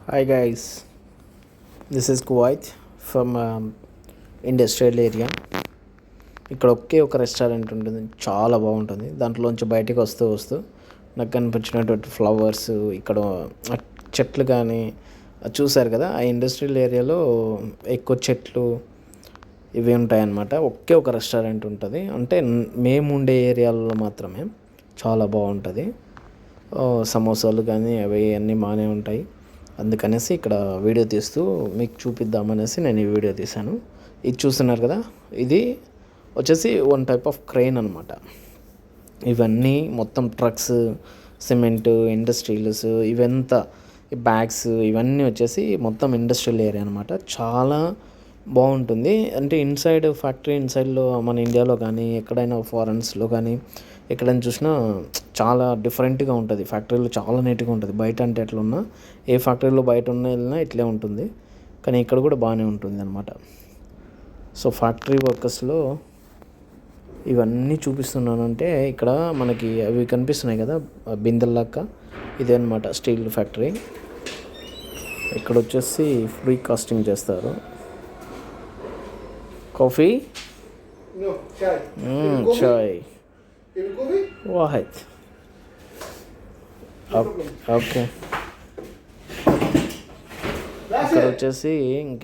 Hi guys, this is Kuwait from industrial area. ఇక్కడ ఒకే ఒక restaurant ఉంటుంది, చాలా బాగుంటుంది. దాంట్లోంచి బయటికి వస్తూ వస్తూ నాకు కనిపించినటువంటి ఫ్లవర్స్, ఇక్కడ చెట్లు కానీ చూశారు కదా. ఆ ఇండస్ట్రియల్ ఏరియాలో ఎక్కువ చెట్లు ఇవి ఉంటాయన్నమాట. ఒకే ఒక రెస్టారెంట్ ఉంటుంది, అంటే మేము ఉండే ఏరియాలో మాత్రమే. చాలా బాగుంటుంది. సమోసాలు కానీ అవి అన్నీ బాగానే ఉంటాయి. అందుకనేసి ఇక్కడ వీడియో తీస్తూ మీకు చూపిద్దామనేసి నేను ఈ వీడియో తీశాను. ఇది చూస్తున్నారు కదా, ఇది వచ్చేసి వన్ టైప్ ఆఫ్ క్రెయిన్ అనమాట. ఇవన్నీ మొత్తం ట్రక్స్, సిమెంట్, ఇండస్ట్రీస్, ఇవంతా బ్యాగ్స్ ఇవన్నీ వచ్చేసి మొత్తం ఇండస్ట్రియల్ ఏరియా అనమాట. చాలా బాగుంటుంది. అంటే ఇన్సైడ్ ఫ్యాక్టరీ ఇన్సైడ్లో మన ఇండియాలో కానీ ఎక్కడైనా ఫారెన్స్లో కానీ ఎక్కడైనా చూసినా చాలా డిఫరెంట్గా ఉంటుంది. ఫ్యాక్టరీలో చాలా నీట్గా ఉంటుంది. బయట అంటే ఎట్లా ఉన్నా, ఏ ఫ్యాక్టరీలో బయట ఉన్న వెళ్ళినా ఇట్లే ఉంటుంది, కానీ ఇక్కడ కూడా బాగానే ఉంటుంది అనమాట. సో ఫ్యాక్టరీ వర్కర్స్లో ఇవన్నీ చూపిస్తున్నానంటే ఇక్కడ మనకి అవి కనిపిస్తున్నాయి కదా బిందెల్లాక్క, ఇదే అనమాట స్టీల్ ఫ్యాక్టరీ. ఇక్కడ వచ్చేసి ఫ్రీ కాస్టింగ్ చేస్తారు. కాఫీ, చాయ్, వాహిద్. ఓకే, ఇక్కడ వచ్చేసి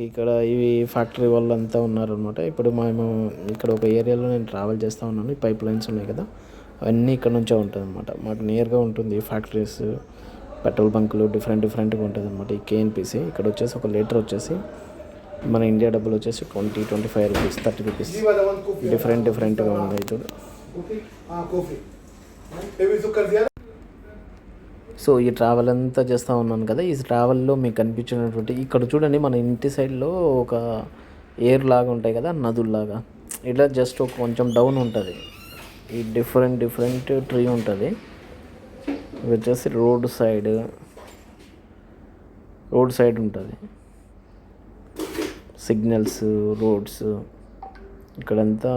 ఇక్కడ ఇవి ఫ్యాక్టరీ వాళ్ళంతా ఉన్నారనమాట. ఇప్పుడు మేము ఇక్కడ ఒక ఏరియాలో నేను ట్రావెల్ చేస్తూ ఉన్నాను. ఈ పైప్ లైన్స్ ఉన్నాయి కదా, అవన్నీ ఇక్కడ నుంచే ఉంటుంది అనమాట. మాకు నియర్గా ఉంటుంది ఫ్యాక్టరీస్, పెట్రోల్ బంకులు డిఫరెంట్గా ఉంటుంది అనమాట. ఈ కేఎన్పిసి ఇక్కడ వచ్చేసి ఒక లీటర్ వచ్చేసి మన ఇండియా డబ్బులు వచ్చేసి 20-25 రూపీస్, 30 రూపీస్, డిఫరెంట్గా ఉన్నాయి. చూడు, సో ఈ ట్రావెల్ అంతా చేస్తూ ఉన్నాను కదా. ఈ ట్రావెల్లో మీకు కనిపించినటువంటి ఇక్కడ చూడండి, మన ఇంటి సైడ్లో ఒక ఏర్ లాగా ఉంటాయి కదా, నదుల్లాగా. ఇట్లా జస్ట్ ఒక కొంచెం డౌన్ ఉంటుంది. ఈ డిఫరెంట్ ట్రీ ఉంటుంది. ఇది వచ్చేసి రోడ్ సైడ్ ఉంటుంది. సిగ్నల్స్, రోడ్స్, ఇక్కడంతా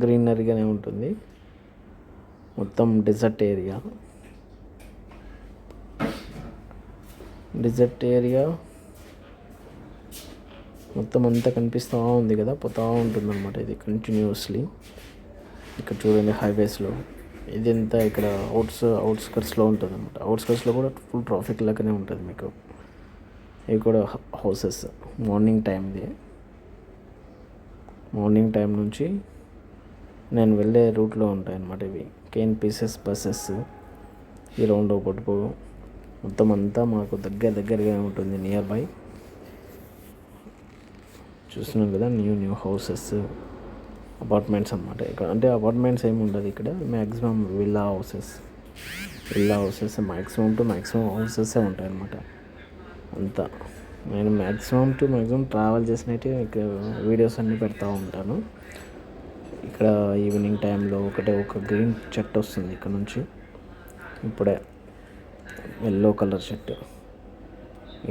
గ్రీనరీగానే ఉంటుంది. మొత్తం డెజర్ట్ ఏరియా మొత్తం అంతా కనిపిస్తూ ఉంది కదా, పోతూ ఉంటుంది అనమాట. ఇది కంటిన్యూస్లీ ఇక్కడ చూడండి హైవేస్లో ఇదంతా ఇక్కడ అవుట్స్కట్స్లో ఉంటుంది అనమాట. అవుట్స్కట్స్లో కూడా ఫుల్ ట్రాఫిక్ లాగానే ఉంటుంది మీకు. ఇవి కూడా హౌసెస్. మార్నింగ్ టైం నుంచి నేను వెళ్ళే రూట్లో ఉంటాయి అన్నమాట. ఇవి కేఎన్పిసిఎస్ బస్సెస్. ఈ రౌండ్ ఒకటి మొత్తం అంతా మాకు దగ్గరగా ఉంటుంది, నియర్ బై. చూస్తున్నాం కదా, న్యూ హౌసెస్, అపార్ట్మెంట్స్ అన్నమాట. ఇక్కడ అంటే అపార్ట్మెంట్స్ ఏమి ఉండదు ఇక్కడ, maximum villa houses maximum houses ఉంటాయి అన్నమాట. అంతా నేను మ్యాక్సిమం ట్రావెల్ చేసినట్టు ఇక్కడ వీడియోస్ అన్నీ పెడతా ఉంటాను. ఇక్కడ ఈవినింగ్ టైంలో ఒక గ్రీన్ చెట్టు వస్తుంది ఇక్కడ నుంచి, ఇప్పుడే ఎల్లో కలర్ చెట్టు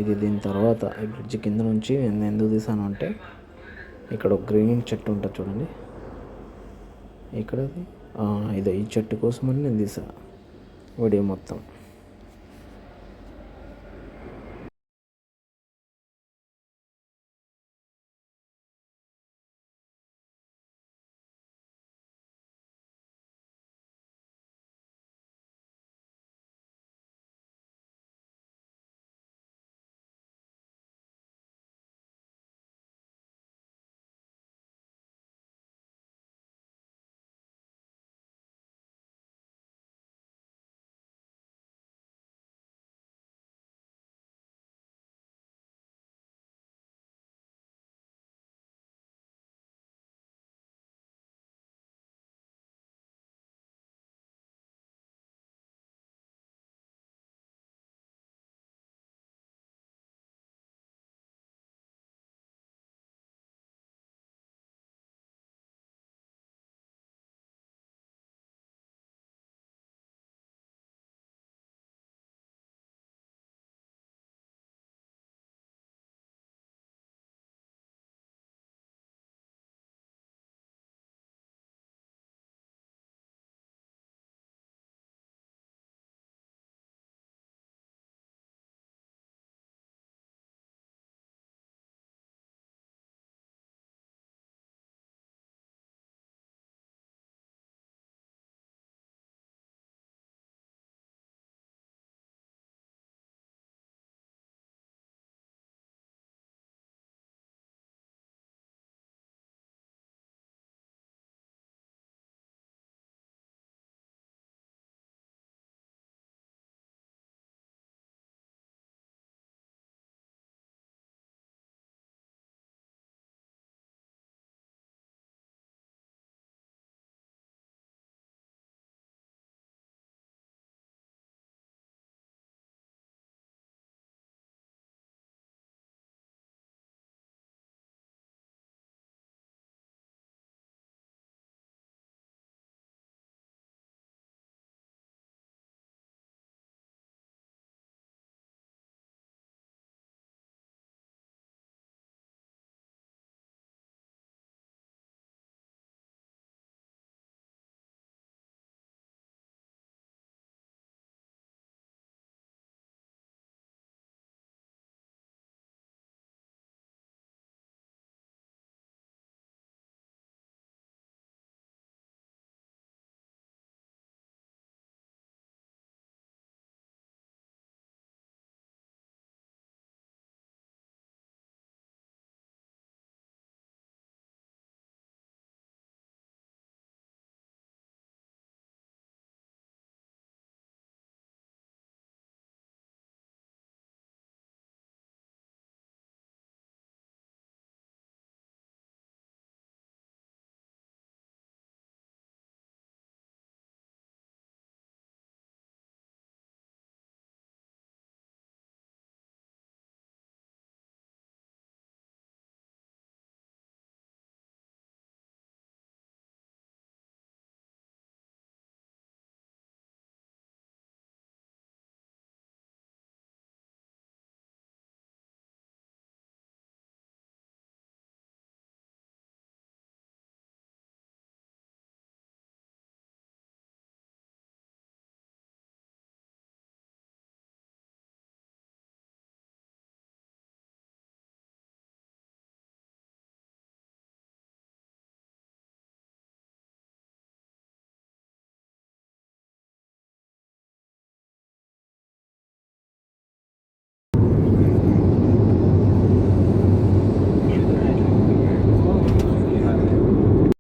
ఇది. దీని తర్వాత ఈ బ్రిడ్జ్ కింద నుంచి నేను ఎందుకు తీసాను అంటే, ఇక్కడ ఒక గ్రీన్ చెట్టు ఉంటుంది చూడండి, ఇక్కడ ఇదే ఈ చెట్టు కోసమని నేను తీసా వీడియో మొత్తం.